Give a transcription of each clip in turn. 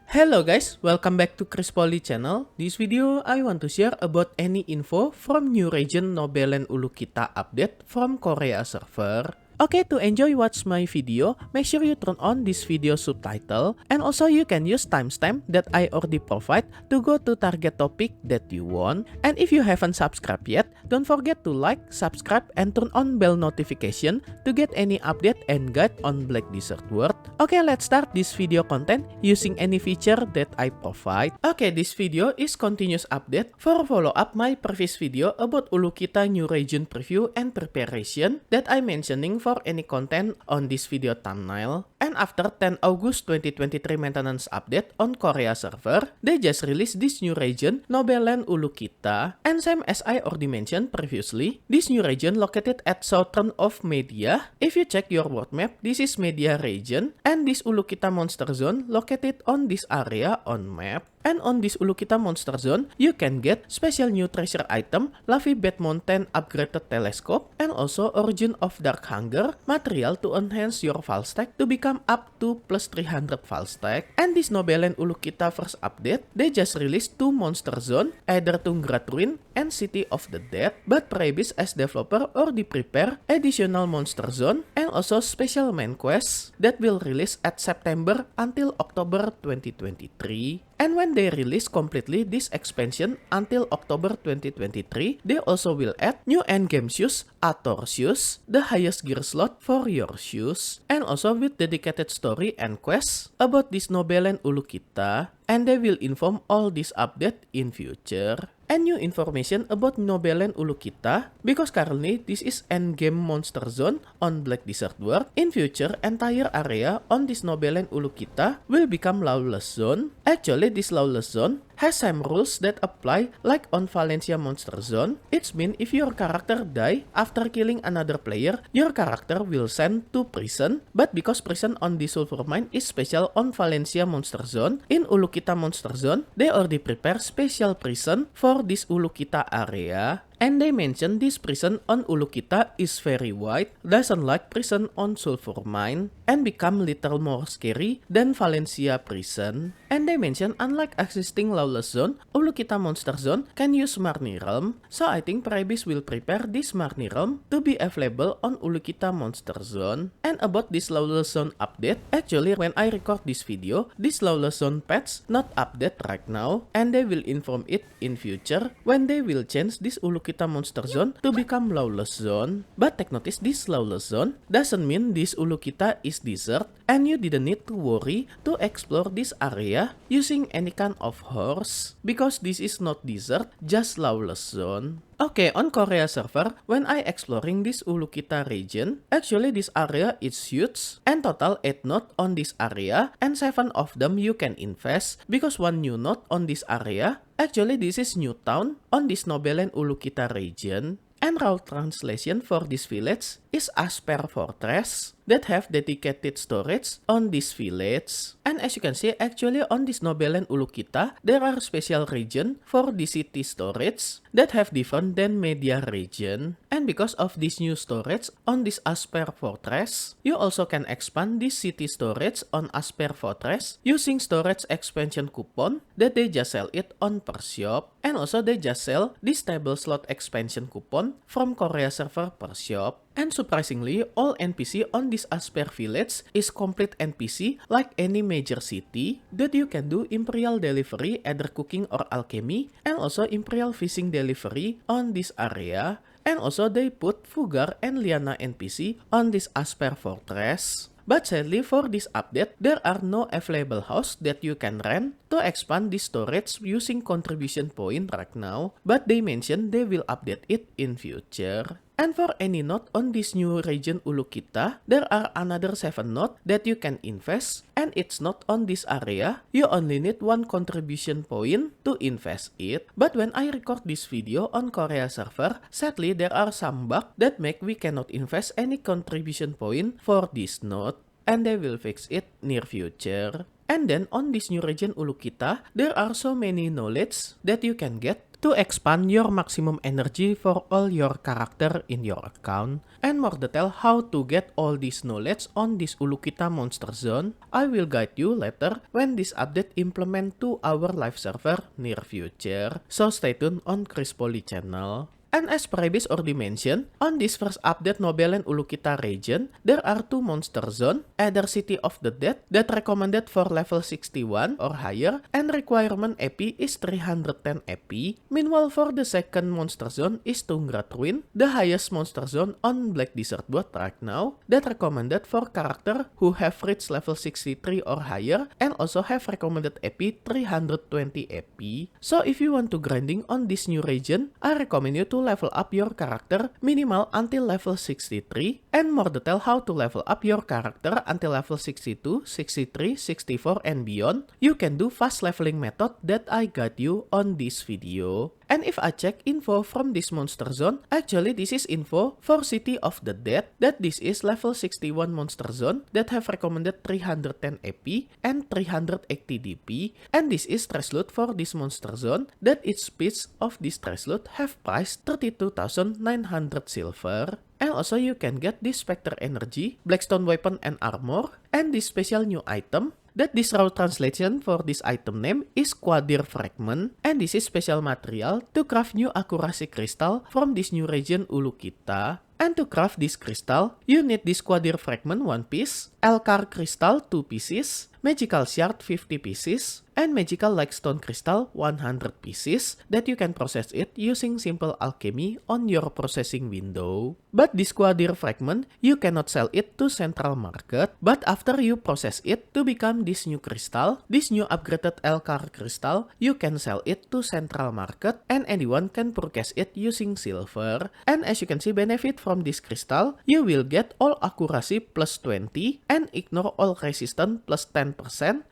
Hello guys, welcome back to Chris Poly channel. This video I want to share about any info from new region Nobelen Ulukita update from Korea server. Okay, to enjoy watch my video, make sure you turn on this video subtitle, and also you can use timestamp that I already provide to go to target topic that you want. And if you haven't subscribed yet, don't forget to like, subscribe, and turn on bell notification to get any update and guide on Black Desert World. Okay, let's start this video content using any feature that I provide. Okay, this video is continuous update for follow up my previous video about Ulukita new region preview and preparation that I mentioning for any content on this video thumbnail. And after 10 August 2023 maintenance update on Korea server, they just released this new region Nobelen Ulukita. And same as I already mentioned previously, this new region located at southern of Media. If you check your world map, this is Media region, and this Ulukita monster zone located on this area on map. And on this Ulukita monster zone, you can get special new treasure item, Lavi Bed Mountain upgraded telescope, and also Origin of Dark Hunger material to enhance your file stack to become up to plus 300 file stack. And this Nobelen Ulukita first update, they just released two monster zone, either Tungrat Ruin and City of the Dead, but Prebis as developer already prepare additional monster zone and also special main quests that will release at September until October 2023. And when they release completely this expansion until October 2023, they also will add new endgame shoes, Ator shoes, the highest gear slot for your shoes, and also with dedicated story and quests about this Nobelen Ulukita, and they will inform all this update in future. And new information about Nobelen Ulukita, because currently this is endgame monster zone on Black Desert World. In future, entire area on this Nobelen Ulukita will become lawless zone. Actually, this lawless zone has same rules that apply like on Valencia monster zone. It's mean if your character die after killing another player, your character will send to prison. But because prison on the Sulfur Mine is special on Valencia monster zone, in Ulukita monster zone, they already prepare special prison for this Ulukita area. And they mention this prison on Ulukita is very wide, doesn't like prison on Sulfur Mine, and become little more scary than Valencia prison. And they mention unlike existing lawless zone, Ulukita monster zone can use Marni Realm, so I think Prebis will prepare this Marni Realm to be available on Ulukita monster zone. And about this lawless zone update, actually when I record this video, this lawless zone patch not update right now, and they will inform it in future when they will change this Ulukita monster zone to become lawless zone. But take notice, this lawless zone doesn't mean this Ulukita is desert, and you didn't need to worry to explore this area using any kind of horse, because this is not desert, just lawless zone. Okay, on Korea server, when I exploring this Ulukita region, actually this area is huge, and total 8 nodes on this area, and 7 of them you can invest, because one new node on this area, actually this is new town on this Nobelen Ulukita region. And route translation for this village is Asper Fortress that have dedicated storage on this village. And as you can see, actually on this Nobelen Ulukita, there are special region for the city storage that have different than Media region. And because of this new storage on this Asper Fortress, you also can expand this city storage on Asper Fortress using storage expansion coupon that they just sell it on per shop. And also they just sell this table slot expansion coupon from Korea server per shop. And surprisingly, all NPC on this Asper village is complete NPC like any major city that you can do Imperial delivery, either cooking or alchemy, and also Imperial fishing delivery on this area. And also they put Fugar and Liana NPC on this Asper Fortress. But sadly for this update, there are no available house that you can rent to expand this storage using contribution point right now. But they mention they will update it in future. And for any node on this new region Ulukita, there are another 7 nodes that you can invest, and it's not on this area. You only need 1 contribution point to invest it. But when I record this video on Korea server, sadly there are some bugs that make we cannot invest any contribution point for this node, and they will fix it near future. And then on this new region Ulukita, there are so many knowledge that you can get to expand your maximum energy for all your character in your account. And more detail how to get all this knowledge on this Ulukita Monster Zone, I will guide you later when this update implement to our live server near future. So stay tuned on Chris Poly channel. And as previous already mentioned, on this first update Nobelen Ulukita region, there are two monster zones, either City of the Dead that recommended for level 61 or higher, and requirement EP is 310 EP. Meanwhile, for the second monster zone is Tungrat Ruin, the highest monster zone on Black Desert Bot right now, that recommended for character who have reached level 63 or higher, and also have recommended EP 320 EP. So if you want to grinding on this new region, I recommend you to level up your character minimal until level 63, and more detail how to level up your character until level 62, 63, 64 and beyond, you can do fast leveling method that I got you on this video. And if I check info from this monster zone, actually this is info for City of the Dead, that this is level 61 monster zone that have recommended 310 EP and 380 DP, and this is trash loot for this monster zone that its piece of this trash loot have price 32,900 silver. And also you can get this Spectre Energy, Blackstone Weapon and Armor, and this special new item, that this raw translation for this item name is Quadir Fragment, and this is special material to craft new accuracy crystal from this new region Ulukita. And to craft this crystal, you need this Quadir Fragment 1 piece, Elcar Crystal 2 pieces, Magical Shard 50 pieces, and Magical Lightstone Crystal 100 pieces that you can process it using simple alchemy on your processing window. But this Quadir Fragment, you cannot sell it to central market, but after you process it to become this new crystal, this new upgraded Elcar Crystal, you can sell it to central market and anyone can purchase it using silver. And as you can see, benefit from this crystal, you will get all accuracy plus 20 and ignore all resistance plus 10%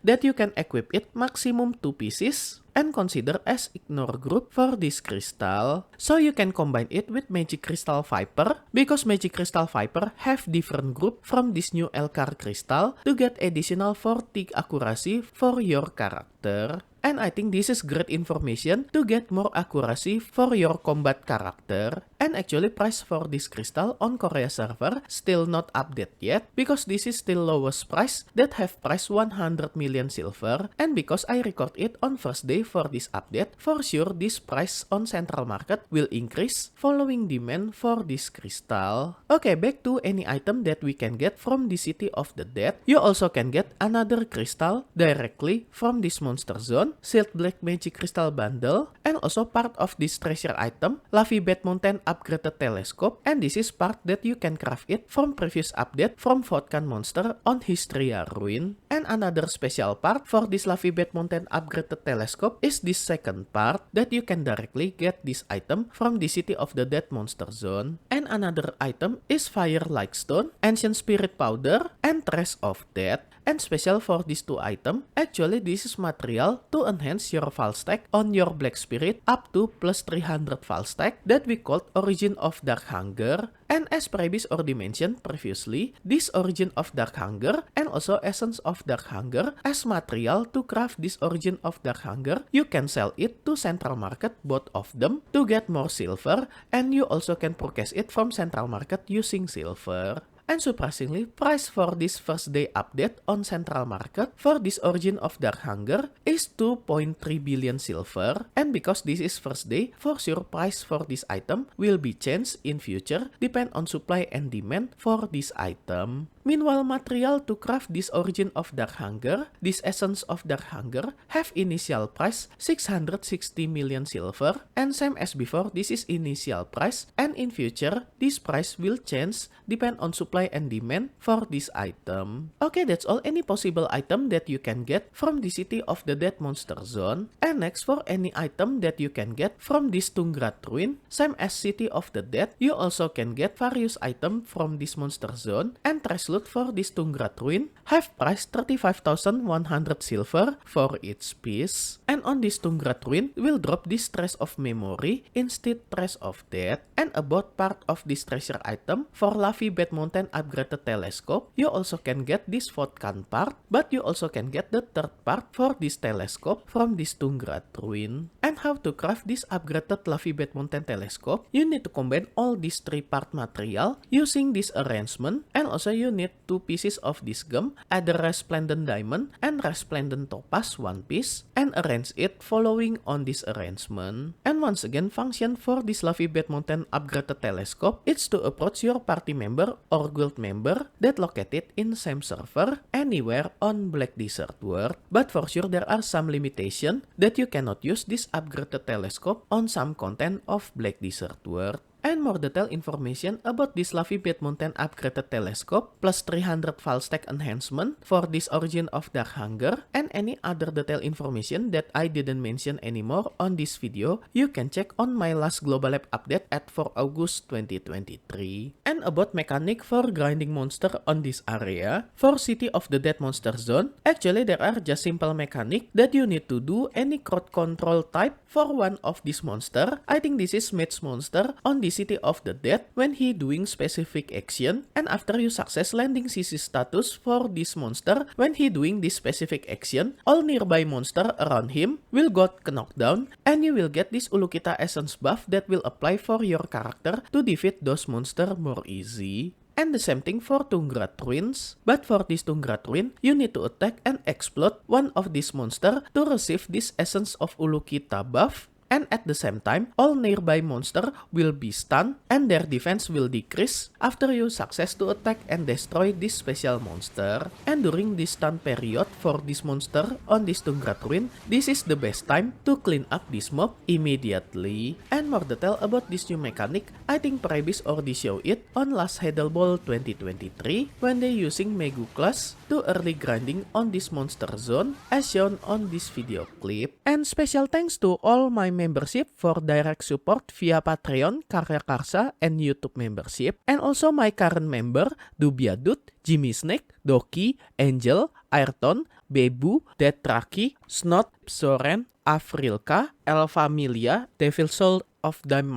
that you can equip it maximum 2 pieces and consider as ignore group for this crystal. So you can combine it with Magic Crystal Viper, because Magic Crystal Viper have different group from this new Elcar Crystal to get additional 40 accuracy for your character. And I think this is great information to get more accuracy for your combat character. And actually price for this crystal on Korea server still not update yet, because this is still lowest price that have price 100 million silver, and because I record it on first day for this update, for sure this price on central market will increase following demand for this crystal. Okay, back to any item that we can get from the City of the Dead. You also can get another crystal directly from this monster zone, Sealed Black Magic Crystal Bundle, and also part of this treasure item, Lavi Bed Mountain Upgraded Telescope, and this is part that you can craft it from previous update from Vodkan Monster on Hystria Ruin. And another special part for this Lavi Bed Mountain Upgraded Telescope is this second part that you can directly get this item from the City of the Dead Monster Zone. And another item is Fire Lightstone, Ancient Spirit Powder, and Trash of Death. And special for these two items, actually this is material to enhance your file stack on your Black Spirit up to plus 300 file stack that we called Origin of Dark Hunger. And as previous already mentioned previously, this Origin of Dark Hunger and also Essence of Dark Hunger as material to craft this Origin of Dark Hunger, you can sell it to central market, both of them, to get more silver, and you also can purchase it from central market using silver. And surprisingly, price for this first day update on central market for this Origin of Dark Hunger is 2.3 billion silver. And because this is first day, for sure price for this item will be changed in future, depend on supply and demand for this item. Meanwhile, material to craft this Origin of Dark Hunger, this Essence of Dark Hunger, have initial price 660 million silver, and same as before, this is initial price, and in future, this price will change depend on supply and demand for this item. Okay, that's all any possible item that you can get from the City of the Dead Monster Zone. And next, for any item that you can get from this Tungrat Ruin, same as City of the Dead, you also can get various items from this Monster Zone and trash loot for this Tungrat ruin have price 35,100 silver for each piece. And on this Tungrat ruin will drop this trace of memory instead trace of death. And about part of this treasure item for Lavi Bad Mountain upgraded telescope, you also can get this Vodkan part, but you also can get the third part for this telescope from this Tungrat ruin. And how to craft this upgraded Lavi Bad Mountain telescope? You need to combine all these 3-part material using this arrangement, and also you need 2 pieces of this gum, either resplendent diamond and resplendent topaz 1 piece, and arrange it following on this arrangement. And once again, function for this Lavi Bad Mountain upgraded telescope, it's to approach your party member or guild member that located in same server anywhere on Black Desert World. But for sure there are some limitation that you cannot use this upgraded telescope on some content of Black Desert World. And more detailed information about this Lavi Bad Mountain upgraded telescope plus 300 file stack enhancement for this Origin of Dark Hunger and any other detailed information that I didn't mention anymore on this video, you can check on my last Global Lab update at 4 August 2023. And about mechanic for grinding monster on this area, for City of the Dead monster zone, actually there are just simple mechanic that you need to do any crowd control type for one of this monster. I think this is Mage monster on this City of the Dead when he doing specific action, and after you success landing CC status for this monster when he doing this specific action, all nearby monster around him will got knocked down, and you will get this Ulukita essence buff that will apply for your character to defeat those monster more easy. And the same thing for Tungrat ruins, but for this Tungrat ruin, you need to attack and explode one of these monster to receive this essence of Ulukita buff. And at the same time, all nearby monster will be stunned and their defense will decrease after you success to attack and destroy this special monster. And during this stun period for this monster on this Tungrat ruin, this is the best time to clean up this mob immediately. And more detail about this new mechanic, I think Prebis already show it on last Hedel Ball 2023 when they using Megu class to early grinding on this monster zone as shown on this video clip. And special thanks to all my membership for direct support via Patreon, Karya Karsa, and YouTube membership, and also my current member Dubiadut, Jimmy Snake, Doki, Angel, Ayrton, Bebu, Detraki, Snot, Soren, Afrilka, Elfamilia, Devil Soul of Dime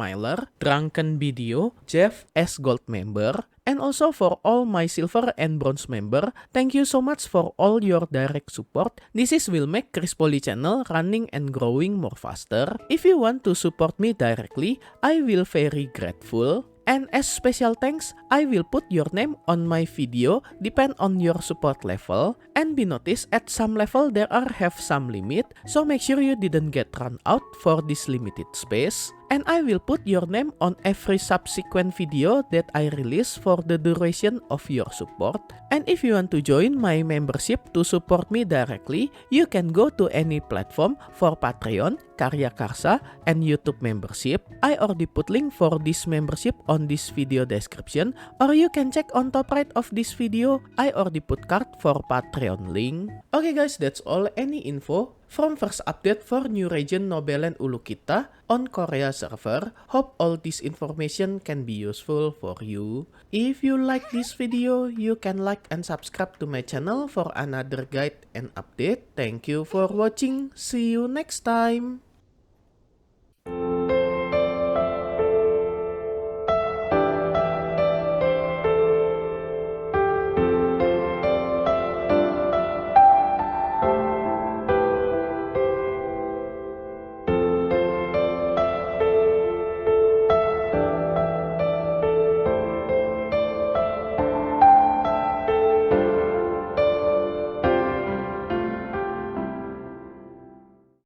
Drunken Video, Jeff S Gold member, and also for all my silver and bronze member, thank you so much for all your direct support. This will make Chris Poly channel running and growing more faster. If you want to support me directly, I will very grateful. And as special thanks, I will put your name on my video depend on your support level. And be noticed at some level there are have some limit, so make sure you didn't get run out for this limited space. And I will put your name on every subsequent video that I release for the duration of your support. And if you want to join my membership to support me directly, you can go to any platform for Patreon, Karya Karsa, and YouTube membership. I already put link for this membership on this video description, or you can check on top right of this video. I already put card for Patreon link. Okay guys, that's all any info from first update for new region Nobeland Ulukita on Korea server. Hope all this information can be useful for you. If you like this video, you can like and subscribe to my channel for another guide and update. Thank you for watching. See you next time.